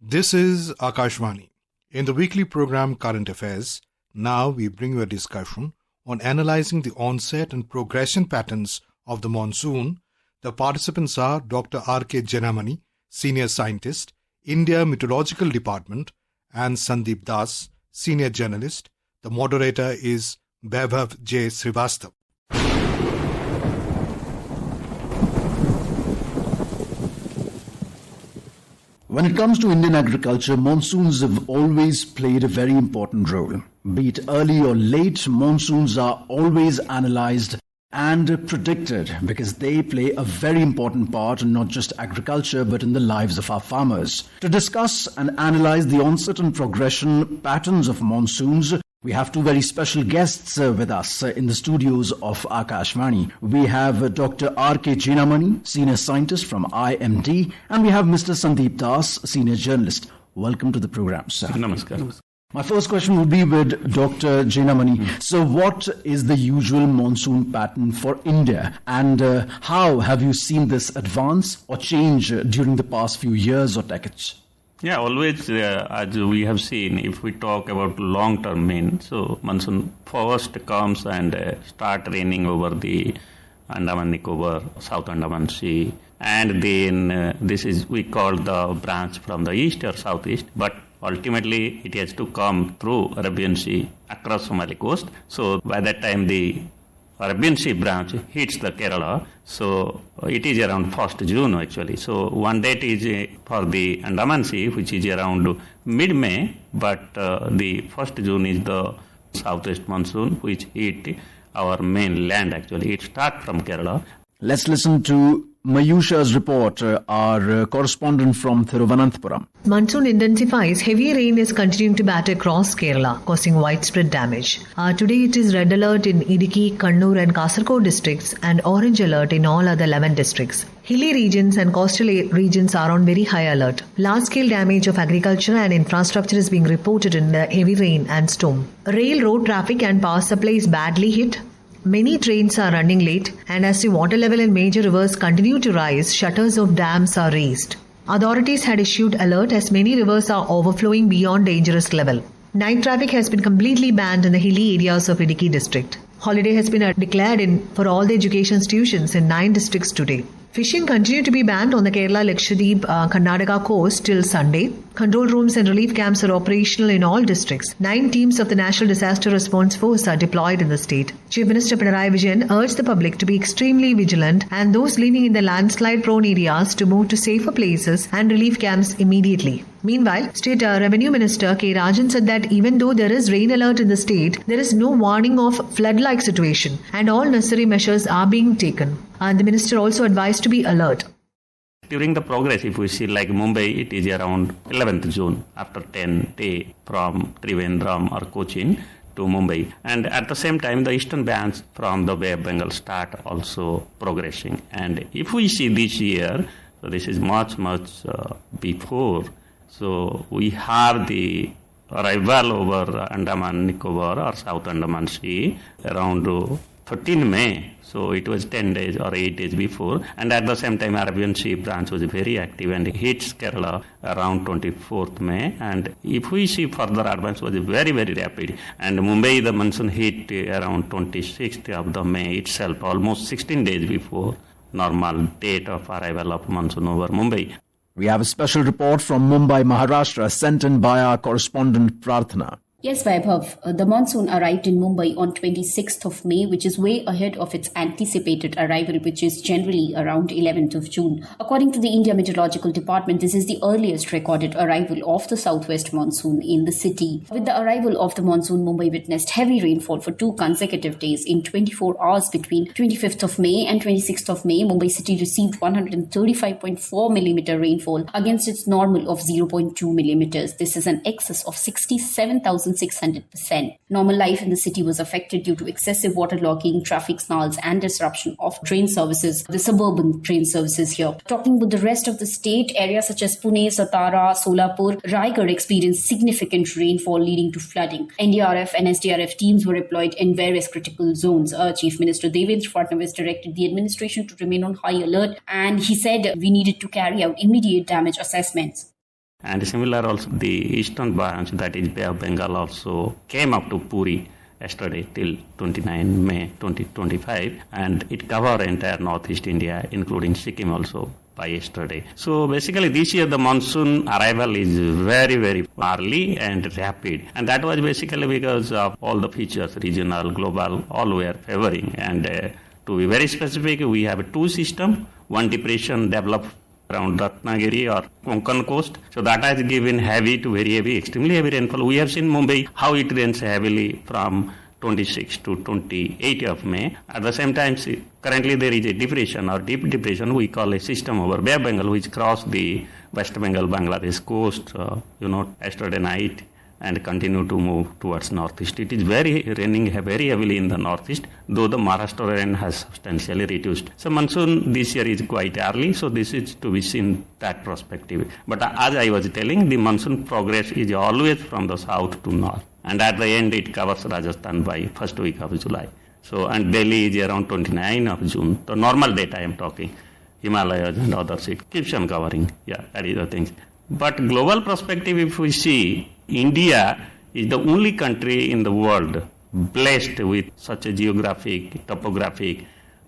This is Akashvani. In the weekly program Current Affairs, now we bring you a discussion on analyzing the onset and progression patterns of the monsoon. The participants are Dr. R.K. Jenamani, Senior Scientist, India Meteorological Department, and Sandeep Das, Senior Journalist. The moderator is Vaibhav J. Srivastav. When it comes to Indian agriculture, monsoons have always played a very important role. Be it early or late, monsoons are always analysed and predicted because they play a very important part in not just agriculture but in the lives of our farmers. To discuss and analyse the onset and progression patterns of monsoons, we have two very special guests with us in the studios of Akashvani. We have Dr. R.K. Jenamani, Senior Scientist from IMD, and we have Mr. Sandeep Das, Senior Journalist. Welcome to the program, sir. Namaskar. My first question would be with Dr. Jenamani. So what is the usual monsoon pattern for India, and how have you seen this advance or change during the past few years or decades? Yeah, always, as we have seen, if we talk about long-term mean, so monsoon first comes and start raining over the Andaman Nicobar, South Andaman Sea, and then this is, we call the branch from the east or southeast, but ultimately it has to come through Arabian Sea across Somali coast. So by that time the Arabian Sea branch hits the Kerala, so it is around 1st June actually. So one date is for the Andaman Sea, which is around mid-May, but the 1st June is the southwest monsoon, which hit our main land actually. It starts from Kerala. Let's listen to Mayusha's report, our correspondent from Thiruvananthapuram. Monsoon intensifies. Heavy rain is continuing to batter across Kerala, causing widespread damage. Today it is red alert in Idukki, Kannur and Kasaragod districts and orange alert in all other 11 districts. Hilly regions and coastal regions are on very high alert. Large-scale damage of agriculture and infrastructure is being reported in the heavy rain and storm. Rail, road traffic and power supply is badly hit. Many trains are running late, and as the water level in major rivers continue to rise, shutters of dams are raised. Authorities had issued alert as many rivers are overflowing beyond dangerous level. Night traffic has been completely banned in the hilly areas of Idukki district. Holiday has been declared for all the education institutions in 9 districts today. Fishing continued to be banned on the Kerala, Lakshadweep, Karnataka coast till Sunday. Control rooms and relief camps are operational in all districts. 9 teams of the National Disaster Response Force are deployed in the state. Chief Minister Pinarayi Vijayan urged the public to be extremely vigilant and those living in the landslide-prone areas to move to safer places and relief camps immediately. Meanwhile, State Revenue Minister K. Rajan said that even though there is rain alert in the state, there is no warning of flood-like situation and all necessary measures are being taken. And the minister also advised to be alert. During the progress, if we see like Mumbai, it is around 11th June after 10 days from Trivandrum or Cochin to Mumbai. And at the same time, the eastern bands from the Bay of Bengal start also progressing. And if we see this year, so this is much before. So we have the arrival over Andaman Nicobar or South Andaman Sea around 13 May. So it was 10 days or 8 days before. And at the same time, Arabian Sea branch was very active and hits Kerala around 24th May. And if we see further advance, was very rapid. And Mumbai, the monsoon hit around 26th of the May itself, almost 16 days before normal date of arrival of monsoon over Mumbai. We have a special report from Mumbai, Maharashtra, sent in by our correspondent Prarthana. Yes, Vaibhav, the monsoon arrived in Mumbai on 26th of May, which is way ahead of its anticipated arrival, which is generally around 11th of June. According to the India Meteorological Department, this is the earliest recorded arrival of the southwest monsoon in the city. With the arrival of the monsoon, Mumbai witnessed heavy rainfall for 2 consecutive days. In 24 hours between 25th of May and 26th of May, Mumbai city received 135.4 millimeter rainfall against its normal of 0.2 millimeters. This is an excess of 67,600%. Normal life in the city was affected due to excessive waterlogging, traffic snarls and disruption of train services, the suburban train services here. Talking with the rest of the state, areas such as Pune, Satara, Solapur, Raigad experienced significant rainfall leading to flooding. NDRF and SDRF teams were deployed in various critical zones. Chief Minister Devendra Fadnavis directed the administration to remain on high alert, and he said we needed to carry out immediate damage assessments. And similar also, the eastern branch, that is Bay of Bengal, also came up to Puri yesterday till 29 May 2025, and it covered entire northeast India, including Sikkim also by yesterday. So basically this year the monsoon arrival is very, very early and rapid. And that was basically because of all the features, regional, global, all were favoring. And to be very specific, we have two systems. One depression developed around Ratnagiri or Konkan coast. So that has given heavy to very heavy, extremely heavy rainfall. We have seen Mumbai, how it rains heavily from 26 to 28 of May. At the same time, currently there is a depression or deep depression we call a system over Bay of Bengal, which crossed the West Bengal, Bangladesh coast, yesterday night, and continue to move towards northeast. It is raining very heavily in the northeast, though the Maharashtra rain has substantially reduced. So monsoon this year is quite early, so this is to be seen that perspective. But as I was telling, the monsoon progress is always from the south to north. And at the end, it covers Rajasthan by first week of July. So, and Delhi is around 29 of June. The normal data I am talking, Himalayas and others, it keeps on covering. Yeah, that is the thing. But global perspective, if we see, India is the only country in the world blessed with such a geographic, topographic,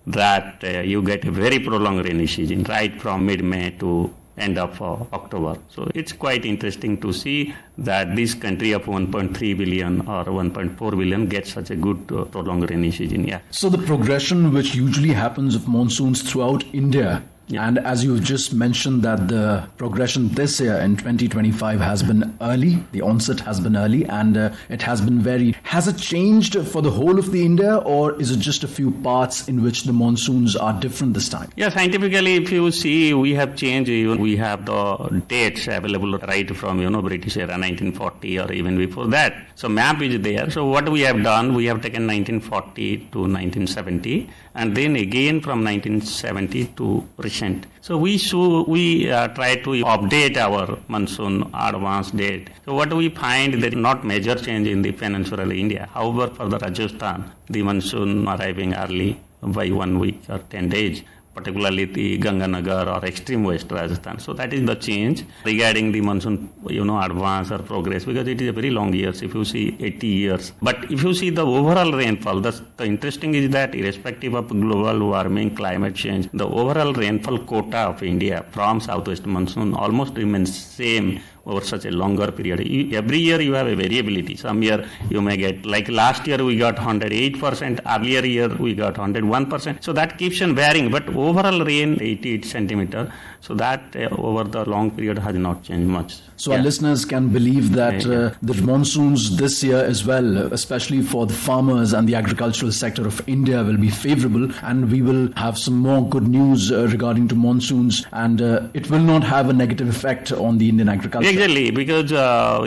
that you get a very prolonged rainy season, right from mid-May to end of October. So it's quite interesting to see that this country of 1.3 billion or 1.4 billion gets such a good prolonged rainy season. Yeah. So the progression which usually happens of monsoons throughout India, and as you've just mentioned that the progression this year in 2025 has been early, the onset has been early, and it has been varied. Has it changed for the whole of the India, or is it just a few parts in which the monsoons are different this time? Yeah, scientifically, if you see, we have changed. We have the dates available right from, British era, 1940 or even before that. So map is there. So what we have done, we have taken 1940 to 1970, and then again from 1970 to recent. So we try to update our monsoon advance date. So what we find, there is not major change in the peninsular India. However, for the Rajasthan, the monsoon arriving early by 1 week or 10 days, particularly the Ganganagar or extreme west Rajasthan. So that is the change regarding the monsoon, advance or progress, because it is a very long years, if you see 80 years. But if you see the overall rainfall, the interesting is that irrespective of global warming, climate change, the overall rainfall quota of India from southwest monsoon almost remains same over such a longer period. Every year you have a variability. Some year you may get, like last year we got 108%, earlier year we got 101%. So that keeps on varying, but overall rain 88 centimeter. So that over the long period has not changed much. So our listeners can believe that the monsoons this year as well, especially for the farmers and the agricultural sector of India, will be favorable, and we will have some more good news regarding to monsoons, and it will not have a negative effect on the Indian agriculture. Exactly, because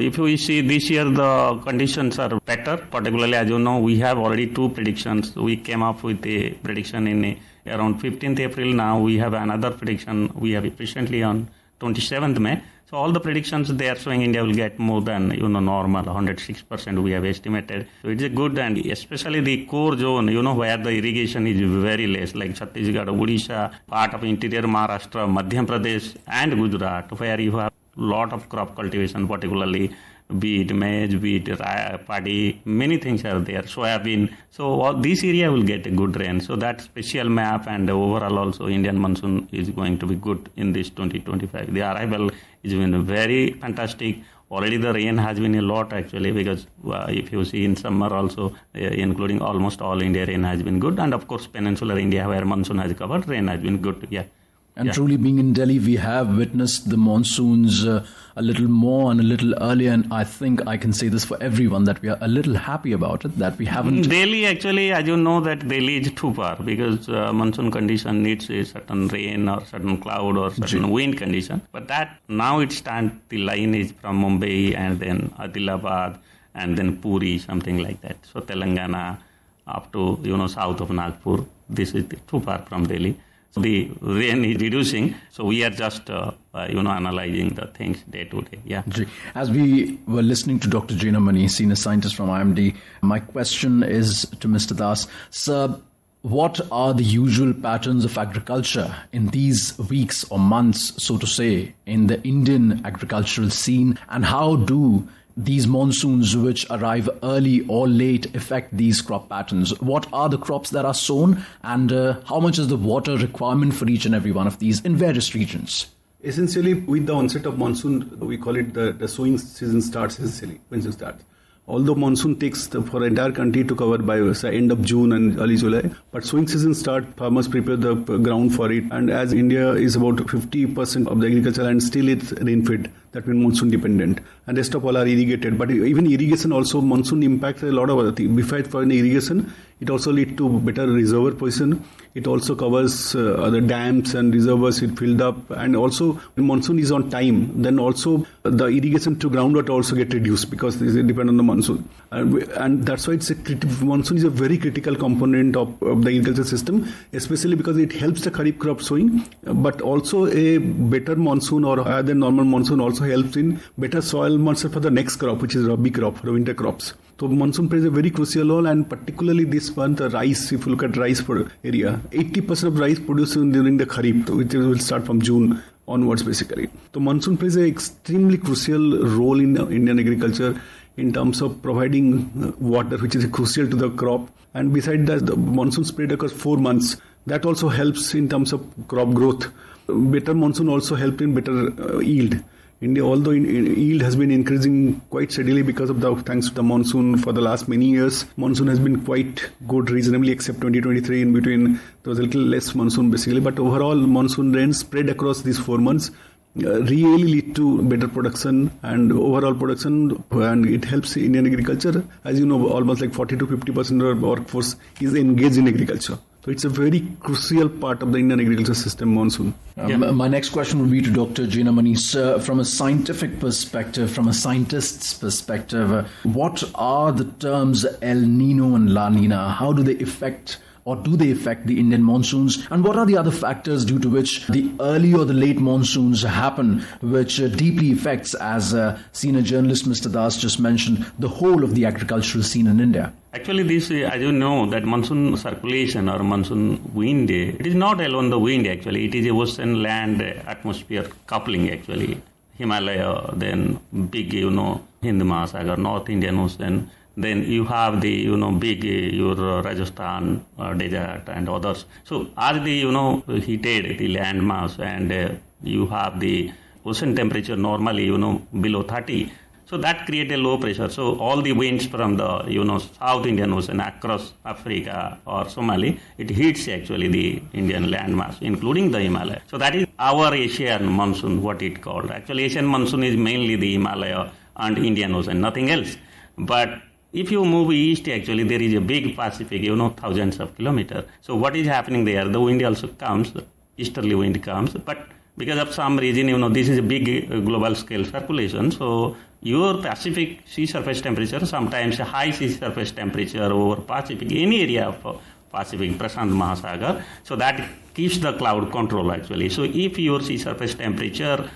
if we see this year the conditions are better, particularly as you know, we have already two predictions. We came up with a prediction in around 15th April. Now we have another prediction we have recently on 27th May. So all the predictions, they are showing India will get more than normal, 106% we have estimated. So it is good, and especially the core zone, where the irrigation is very less, like Chhattisgarh, Odisha, part of interior Maharashtra, Madhya Pradesh and Gujarat, where you have lot of crop cultivation, particularly be it maize, be it paddy, many things are there, soybean. So this area will get a good rain. So that special map and overall also Indian monsoon is going to be good in this 2025. The arrival is been very fantastic. Already the rain has been a lot actually, because if you see in summer also, including almost all India, rain has been good. And of course peninsular India, where monsoon has covered, rain has been good. Yeah. And truly, being in Delhi, we have witnessed the monsoons a little more and a little earlier, and I think I can say this for everyone, that we are a little happy about it, that we haven't... Delhi, actually, as you know, that Delhi is too far, because monsoon condition needs a certain rain or certain cloud or certain wind condition. But that, now it stands, the line is from Mumbai and then Adilabad and then Puri, something like that. So Telangana up to, south of Nagpur, this is too far from Delhi. The rain is reducing, so we are just, analyzing the things day to day. Yeah. As we were listening to Dr. Jainam Mani, senior scientist from IMD, my question is to Mr. Das. Sir, What are the usual patterns of agriculture in these weeks or months, so to say, in the Indian agricultural scene, and how do these monsoons which arrive early or late affect these crop patterns? What are the crops that are sown, and how much is the water requirement for each and every one of these in various regions? Essentially, with the onset of monsoon, we call it the sowing season starts essentially, when it starts. Although monsoon takes for the entire country to cover by say, end of June and early July, but sowing season start, farmers prepare the ground for it. And as India is about 50% of the agriculture land, still it's rain-fed, that means monsoon dependent, and rest of all are irrigated. But even irrigation also, monsoon impacts a lot of other things. Besides for irrigation, it also leads to better reservoir position. It also covers other dams and reservoirs it filled up. And also when monsoon is on time, then also the irrigation to groundwater also get reduced because it depends on the monsoon. And that's why monsoon is a very critical component of the agriculture system, especially because it helps the kharif crop sowing, but also a better monsoon or higher than normal monsoon also helps in better soil moisture for the next crop, which is rabi crop, for the winter crops. So monsoon plays a very crucial role, and particularly this month, rice, if you look at rice area, 80% of rice produced during the Kharif, which will start from June onwards basically. So monsoon plays an extremely crucial role in Indian agriculture in terms of providing water, which is crucial to the crop. And besides that, the monsoon spread across 4 months. That also helps in terms of crop growth. Better monsoon also helps in better yield. India, although yield has been increasing quite steadily because of thanks to the monsoon for the last many years. Monsoon has been quite good reasonably, except 2023 in between there was a little less monsoon basically. But overall monsoon rains spread across these 4 months really lead to better production and overall production, and it helps Indian agriculture. As you know, almost like 40 to 50% of our workforce is engaged in agriculture. So it's a very crucial part of the Indian agriculture system, monsoon. My next question would be to Dr. Jinamani. Sir, from a scientific perspective, from a scientist's perspective, what are the terms El Nino and La Nina? How do they affect, or do they affect the Indian monsoons? And what are the other factors due to which the early or the late monsoons happen, which deeply affects, as senior journalist Mr. Das just mentioned, the whole of the agricultural scene in India? Actually, this, as you know, that monsoon circulation or monsoon wind, it is not alone the wind actually. It is a ocean land atmosphere coupling actually. Himalaya, then big, Hind Mahasagar, North Indian Ocean. Then you have the, big, your Rajasthan desert and others. So as the, heated the land mass and you have the ocean temperature normally, below 30. So that creates a low pressure. So all the winds from the, South Indian Ocean across Africa or Somali, it hits actually the Indian landmass, including the Himalaya. So that is our Asian monsoon, what it called. Actually, Asian monsoon is mainly the Himalaya and Indian Ocean, nothing else. But if you move east, actually, there is a big Pacific, thousands of kilometers. So what is happening there? The wind also comes, easterly wind comes, but because of some reason, this is a big global scale circulation. So your Pacific sea surface temperature, sometimes a high sea surface temperature over Pacific, any area of Pacific, Prashant Mahasagar, so that keeps the cloud control actually. So if your sea surface temperature,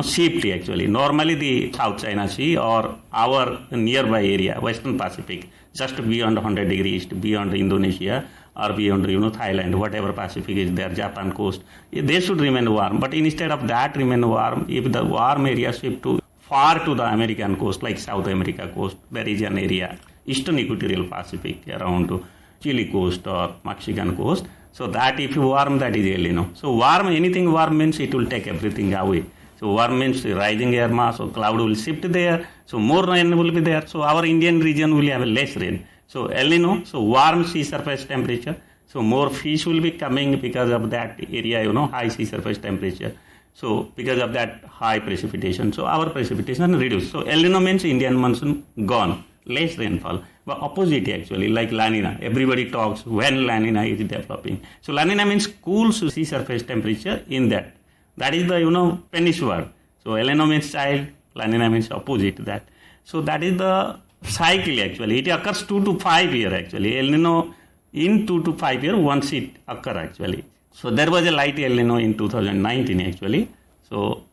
shift actually, normally the South China Sea or our nearby area, Western Pacific, just beyond 100 degrees, beyond Indonesia, or beyond, Thailand, whatever Pacific is there, Japan coast, they should remain warm. But instead of that remain warm, if the warm area shift to far to the American coast, like South America coast, there is an area, Eastern Equatorial Pacific, around to Chile coast or Mexican coast. So that if you warm, that is El Nino. So warm, anything warm means it will take everything away. So warm means rising air mass, so cloud will shift there, so more rain will be there. So our Indian region will have less rain. So El Nino, so warm sea surface temperature. So more fish will be coming because of that area, high sea surface temperature. So because of that high precipitation, so our precipitation reduced. So El Nino means Indian monsoon gone, less rainfall. But opposite actually, like La Nina, everybody talks when La Nina is developing. So La Nina means cool sea surface temperature in that. That is the, Finnish word. So El Nino means child, La Nina means opposite that. So that is the cycle actually. It occurs 2 to 5 years actually. El Nino in 2 to 5 years once it occurs actually. So there was a light El Nino in 2019 actually. So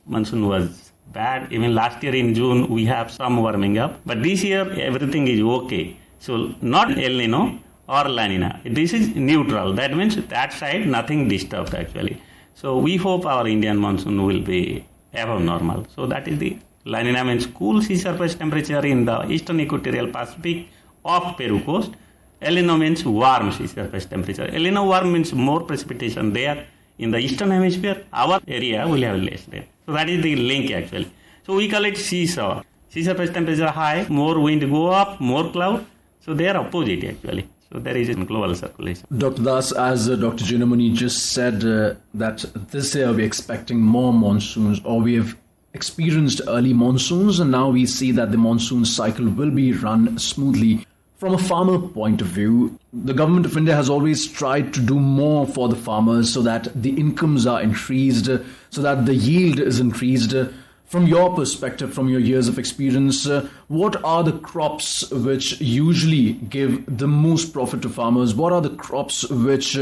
monsoon was bad. Even last year in June we have some warming up. But this year everything is okay. So not El Nino, or La Nina. This is neutral. That means that side nothing disturbed actually. So we hope our Indian monsoon will be above normal. So that is the La Nina means cool sea surface temperature in the eastern equatorial Pacific off Peru coast. El Nino means warm sea surface temperature. El Nino warm means more precipitation there. In the eastern hemisphere, our area will have less rain. So that is the link actually. So we call it seesaw. Sea surface temperature high, more wind go up, more cloud. So they are opposite actually. So there is a global circulation. Dr. Das, as Dr. Jinamani just said, that this year we're expecting more monsoons, or we have experienced early monsoons, and now we see that the monsoon cycle will be run smoothly. From a farmer point of view, the government of India has always tried to do more for the farmers so that the incomes are increased, so that the yield is increased. From your perspective, from your years of experience, what are the crops which usually give the most profit to farmers? What are the crops which,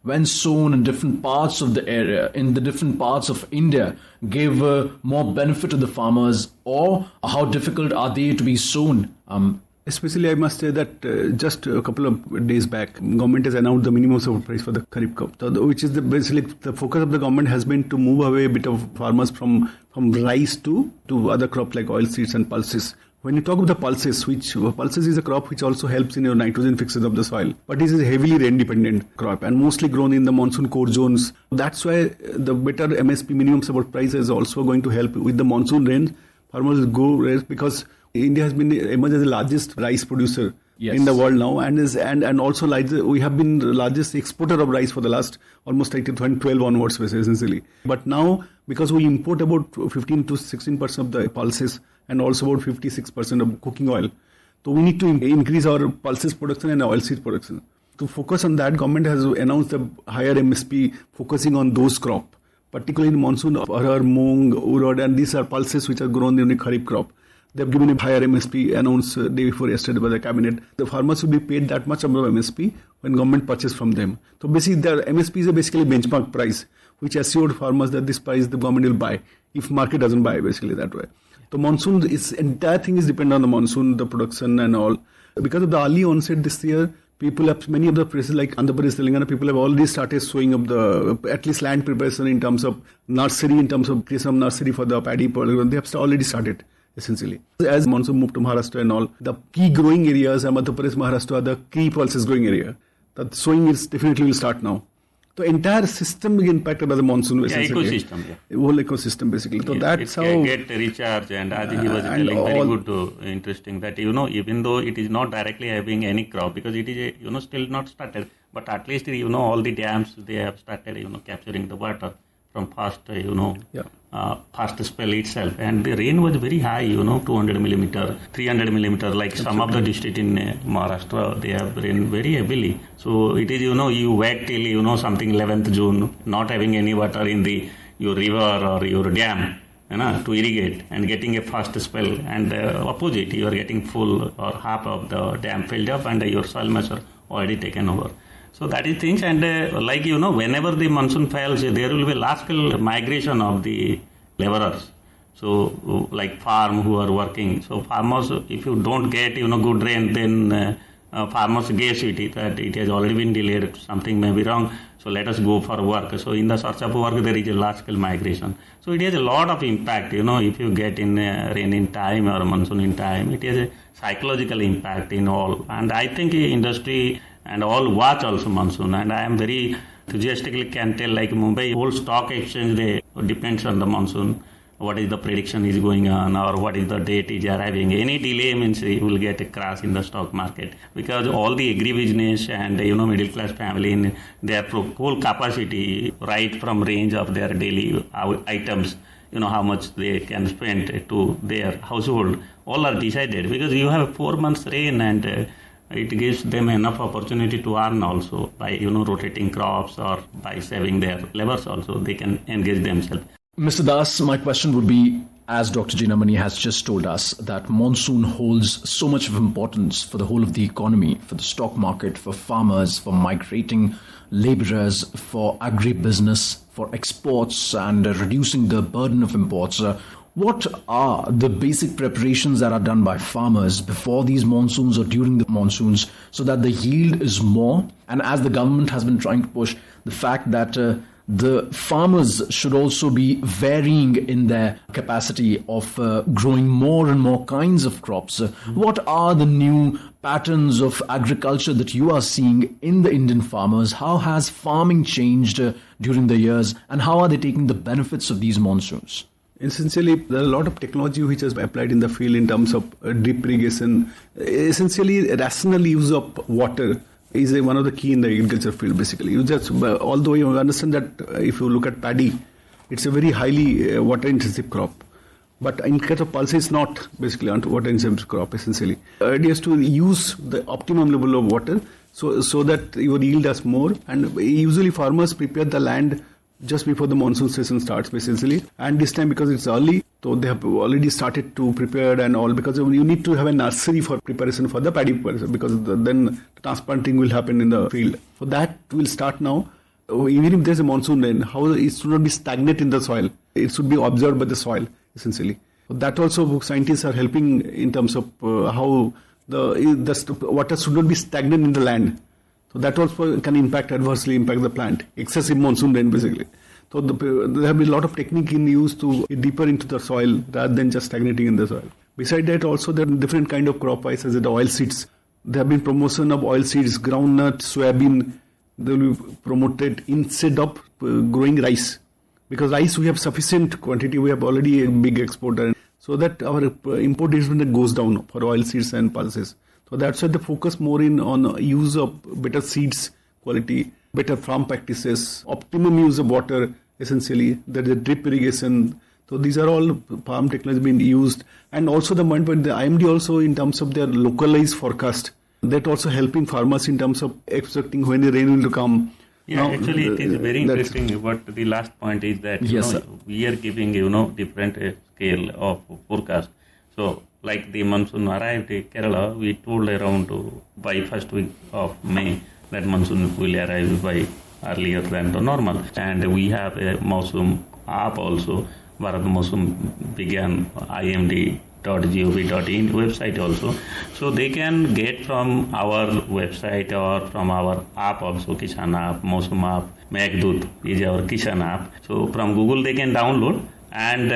when sown in different parts of the area, in the different parts of India, give more benefit to the farmers, or how difficult are they to be sown? Especially, I must say that just a couple of days back, government has announced the minimum support price for the Kharif crop, which is basically the focus of the government has been to move away a bit of farmers from rice to other crops like oilseeds and pulses. When you talk about the pulses is a crop which also helps in your nitrogen fixes of the soil, but it is a heavily rain-dependent crop and mostly grown in the monsoon core zones. That's why the better MSP minimum support price is also going to help with the monsoon rain. Farmers go raise because India has been emerged as the largest rice producer in the world now, and also we have been the largest exporter of rice for the last almost 2012 onwards, essentially. But now, because we import about 15 to 16% of the pulses and also about 56% of cooking oil, so we need to increase our pulses production and oilseed production. To focus on that, government has announced a higher MSP focusing on those crops, particularly in monsoon, arhar, moong, urad, and these are pulses which are grown in the Kharif crop. They have given a higher MSP announced day before yesterday by the cabinet. The farmers will be paid that much amount of MSP when government purchases from them. So basically, the MSP is basically benchmark price, which assured farmers that this price the government will buy if market doesn't buy, basically that way. The monsoon, entire thing is dependent on the monsoon, the production and all. Because of the early onset this year, many of the places like Andhra Pradesh, Telangana, people have already started sowing up at least land preparation in terms of nursery, in terms of creation of nursery for the paddy. They have already started. Essentially, as monsoon moved to Maharashtra and all, the key growing areas, Madhya Pradesh, Maharashtra, are the key pulses growing area. The sowing is definitely will start now. The entire system will be impacted by the monsoon. Ecosystem, the whole ecosystem, basically. So that's how get recharge, and as he was telling, very good, interesting that even though it is not directly having any crop because it is still not started, but at least all the dams they have started capturing the water from past past spell itself, and the rain was very high, 200 millimeter, 300 millimeter, like some of the district in Maharashtra, they have rain very heavily. So it is, you wait till, something 11th June, not having any water in your river or your dam, to irrigate and getting a fast spell, and opposite, you are getting full or half of the dam filled up and your soil moisture already taken over. So that is things, and whenever the monsoon fails, there will be large-scale migration of the laborers. So like farm who are working. So farmers, if you don't get good rain, then farmers guess that it has already been delayed. Something may be wrong. So let us go for work. So in the search of work, there is a large-scale migration. So it has a lot of impact. If you get in rain in time or monsoon in time, it has a psychological impact in all. And I think industry and all watch also monsoon, and I am very enthusiastically can tell, like Mumbai whole stock exchange, they depends on the monsoon, what is the prediction is going on, or what is the date is arriving. Any delay means you will get a crash in the stock market, because all the agribusiness and middle class family in their whole capacity, right from range of their daily items, how much they can spend to their household, all are decided, because you have 4 months rain, and it gives them enough opportunity to earn also by, rotating crops, or by saving their labors also, they can engage themselves. Mr. Das, my question would be, as Dr. Jinamani has just told us, that monsoon holds so much of importance for the whole of the economy, for the stock market, for farmers, for migrating laborers, for agribusiness, for exports, and reducing the burden of imports. What are the basic preparations that are done by farmers before these monsoons or during the monsoons so that the yield is more? And as the government has been trying to push the fact that the farmers should also be varying in their capacity of growing more and more kinds of crops. What are the new patterns of agriculture that you are seeing in the Indian farmers? How has farming changed during the years, and how are they taking the benefits of these monsoons? Essentially, there are a lot of technology which has been applied in the field in terms of drip irrigation. Essentially, rational use of water is one of the key in the agriculture field, basically. Although you understand that if you look at paddy, it's a very highly water-intensive crop. But in case of pulses, it's not basically a water-intensive crop, essentially. It is to use the optimum level of water so that your yield is more. And usually farmers prepare the land just before the monsoon season starts, basically. And this time, because it's early, so they have already started to prepare and all, because you need to have a nursery for preparation for the paddy preparation, because then transplanting will happen in the field. So that will start now. Even if there's a monsoon rain, how it should not be stagnant in the soil. It should be absorbed by the soil, essentially. So that also scientists are helping in terms of how the water should not be stagnant in the land. So that also can adversely impact the plant. Excessive monsoon rain, basically. So there have been a lot of technique in use to get deeper into the soil rather than just stagnating in the soil. Besides that, also there are different kind of crop prices, the oil seeds. There have been promotion of oil seeds, groundnut, soybean. They will be promoted instead of growing rice. Because rice we have sufficient quantity, we have already a big exporter. So that our import goes down for oil seeds and pulses. So that's why the focus more on use of better seeds quality, better farm practices, optimum use of water, essentially. There is a drip irrigation. So these are all farm technology being used. And also the IMD also in terms of their localized forecast, that also helping farmers in terms of expecting when the rain will come. Yeah, now, actually it is very interesting. What the last point is that we are giving different scale of forecast. So like the monsoon arrived in Kerala, we told around by first week of May that monsoon will arrive by earlier than the normal. And we have a Monsoon app also, Bharat Monsoon began imd.gov.in website also. So they can get from our website or from our app also, Kisan app, Monsoon app, Meghdut is our Kisan app. So from Google they can download, and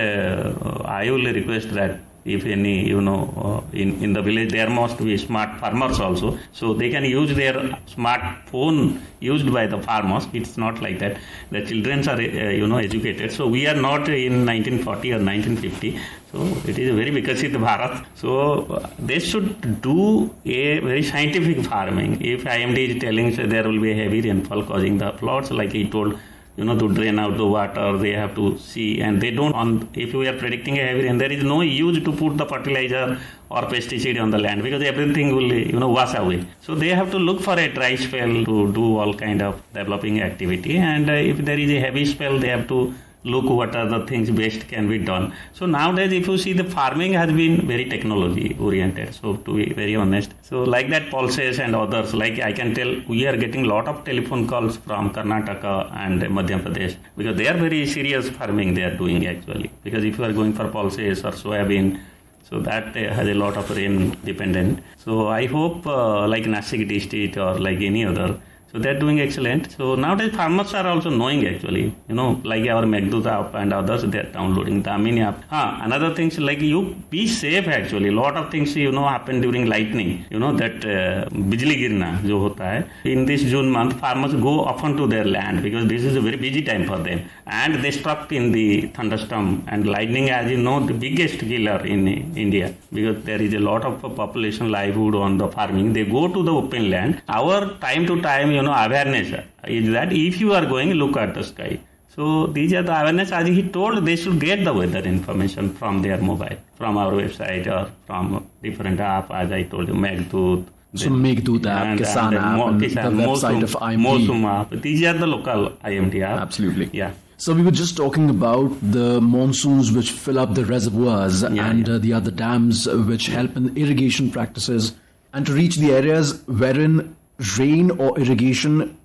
I will request that if any, in the village, there must be smart farmers also. So they can use their smartphone used by the farmers. It's not like that. The children are, educated. So we are not in 1940 or 1950. So it is a very Vikasit Bharat. So they should do a very scientific farming. If IMD is telling there will be a heavy rainfall causing the floods, like he told, to drain out the water, they have to see, and they don't, if we are predicting a heavy rain, there is no use to put the fertilizer or pesticide on the land, because everything will, wash away. So they have to look for a dry spell to do all kind of developing activity, and if there is a heavy spell, they have to look what are the things best can be done. So nowadays, if you see, the farming has been very technology oriented. So to be very honest, so like that pulses and others, like I can tell, we are getting a lot of telephone calls from Karnataka and Madhya Pradesh, because they are very serious farming they are doing actually. Because if you are going for pulses or soybean, so that has a lot of rain dependent. So I hope like Nasik district or like any other, so they're doing excellent. So nowadays farmers are also knowing actually, like our Meghdut app and others, they're downloading the Amini app. Another things like you be safe actually. A lot of things, happen during lightning. That Bijli Girna jo hota hai. In this June month, farmers go often to their land because this is a very busy time for them. And they struck in the thunderstorm and lightning, as you know, the biggest killer in India, because there is a lot of population livelihood on the farming. They go to the open land. Our time to time, awareness is that if you are going, look at the sky. So these are the awareness, as he told, they should get the weather information from their mobile, from our website or from different app, as I told you, Meghdut. So Meghdut app, Kisan app, and the website of IMD. Monsoon app. These are the local IMD app. Absolutely. Yeah. So we were just talking about the monsoons which fill up the reservoirs the other dams which help in irrigation practices, and to reach the areas wherein rain or irrigation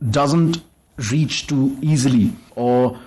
doesn't reach too easily or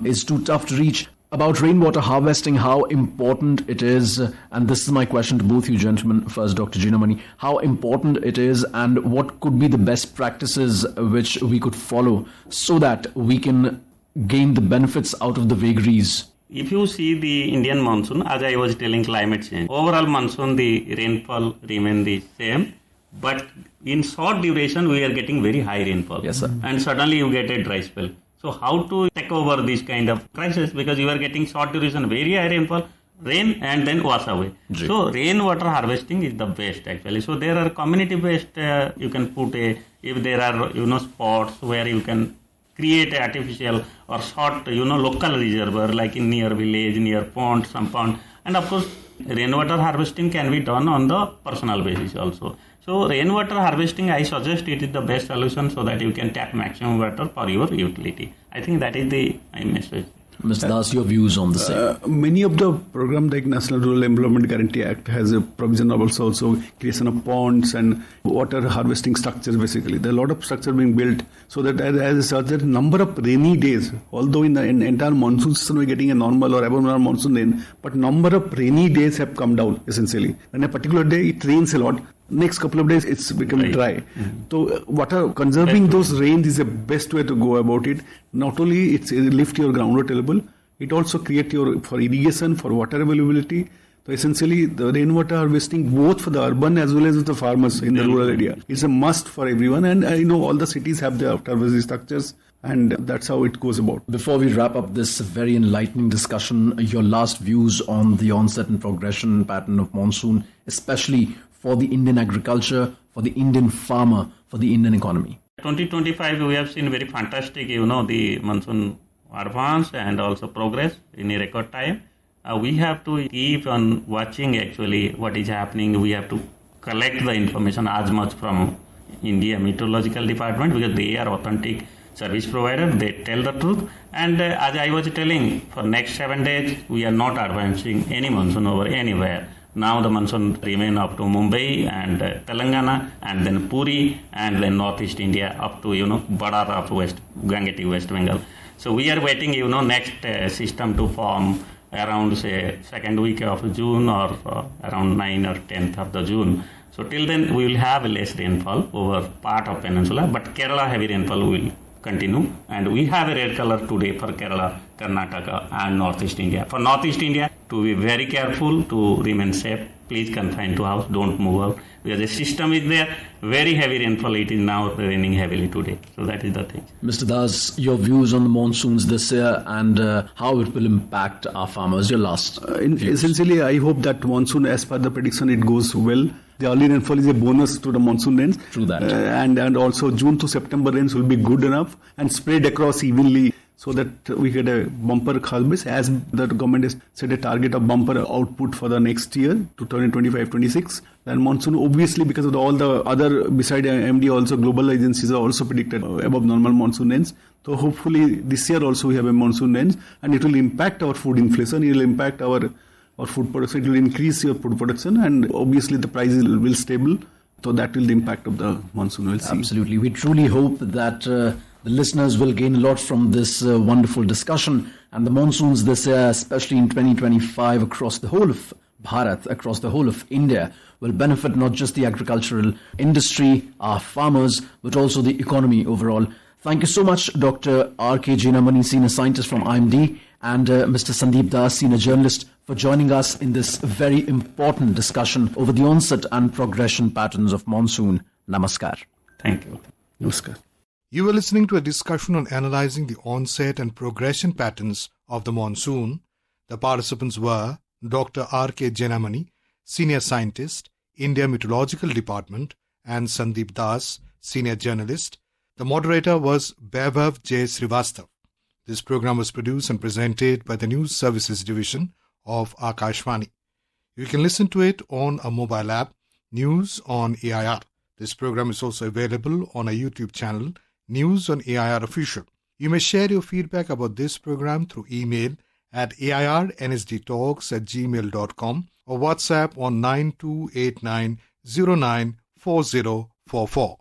is too tough to reach. about rainwater harvesting, how important it is, and this is my question to both you gentlemen. First, Dr. Jinamani, how important it is and what could be the best practices which we could follow so that we can gain the benefits out of the vagaries? If you see the Indian monsoon, as I was telling, climate change, overall monsoon, the rainfall remain the same, but in short duration, we are getting very high rainfall. Yes, sir. And suddenly you get a dry spell. So how to take over this kind of crisis? Because you are getting short duration, very high rainfall, rain and then wash away. So rainwater harvesting is the best actually. So there are community based, you can put if there are, spots where you can create a artificial or short, local reservoir like in near village, near pond, some pond. And of course, rainwater harvesting can be done on the personal basis also. So rainwater harvesting, I suggest it is the best solution so that you can tap maximum water for your utility. I think that is the message. Mr. Das, your views on the same? Many of the programs like National Rural Employment Guarantee Act has a provision of also creation of ponds and water harvesting structures basically. There are a lot of structures being built so that as a certain number of rainy days, although in the entire monsoon season we're getting a normal or abnormal monsoon rain, but number of rainy days have come down essentially. And a particular day it rains a lot. Next couple of days it's become dry. So conserving those rains is the best way to go about it. Not only it's lift your groundwater level, it also create for irrigation, for water availability. So essentially the rainwater harvesting both for the urban as well as the farmers in the rural area is a must for everyone. And I know all the cities have their harvesting structures and that's how it goes about. Before we wrap up this very enlightening discussion, your last views on the onset and progression pattern of monsoon, especially for the Indian agriculture, for the Indian farmer, for the Indian economy? 2025, we have seen very fantastic, the monsoon advance and also progress in a record time. We have to keep on watching actually what is happening. We have to collect the information as much from India Meteorological Department because they are authentic service provider. They tell the truth. And as I was telling, for next 7 days, we are not advancing any monsoon over anywhere. Now the monsoon remain up to Mumbai and Telangana and then Puri and then Northeast India up to, Badar of Gangetic West Bengal. So we are waiting, next system to form around say second week of June or around 9 or 10th of the June. So till then we will have less rainfall over part of peninsula, but Kerala heavy rainfall will continue. And we have a red color today for Kerala, Karnataka and Northeast India. For Northeast India, to be very careful, to remain safe. Please confine to house, don't move out. Because the system is there, very heavy rainfall, it is now raining heavily today. So that is the thing. Mr. Das, your views on the monsoons this year and how it will impact our farmers, your last views. Essentially, I hope that monsoon, as per the prediction, it goes well. The early rainfall is a bonus to the monsoon rains. True that. And also June to September rains will be good enough and spread across evenly so that we get a bumper harvest as the government has set a target of bumper output for the next year, 2025-26. Then monsoon, obviously, because of all the other, beside MD, also global agencies are also predicted above normal monsoon rains. So hopefully this year also we have a monsoon rains and it will impact our food inflation, it will impact our food production, it will increase your food production and obviously the prices will stable. So that will the impact of the monsoon, we'll see. Absolutely. We truly hope that the listeners will gain a lot from this wonderful discussion, and the monsoons this year, especially in 2025 across the whole of Bharat, across the whole of India, will benefit not just the agricultural industry, our farmers, but also the economy overall. Thank you so much, Dr. R.K. Jinamani, Senior Scientist from IMD, and Mr. Sandeep Das, Senior Journalist, for joining us in this very important discussion over the onset and progression patterns of monsoon. Namaskar. Thank you. Namaskar. You were listening to a discussion on analyzing the onset and progression patterns of the monsoon. The participants were Dr. R.K. Jinamani, Senior Scientist, India Meteorological Department, and Sandeep Das, Senior Journalist. The moderator was Vaibhav J. Srivastav. This program was produced and presented by the News Services Division of Akashvani. You can listen to it on a mobile app, News on AIR. This program is also available on our YouTube channel, News on AIR Official. You may share your feedback about this program through email at airnsdtalks@gmail.com or WhatsApp on 9289094044.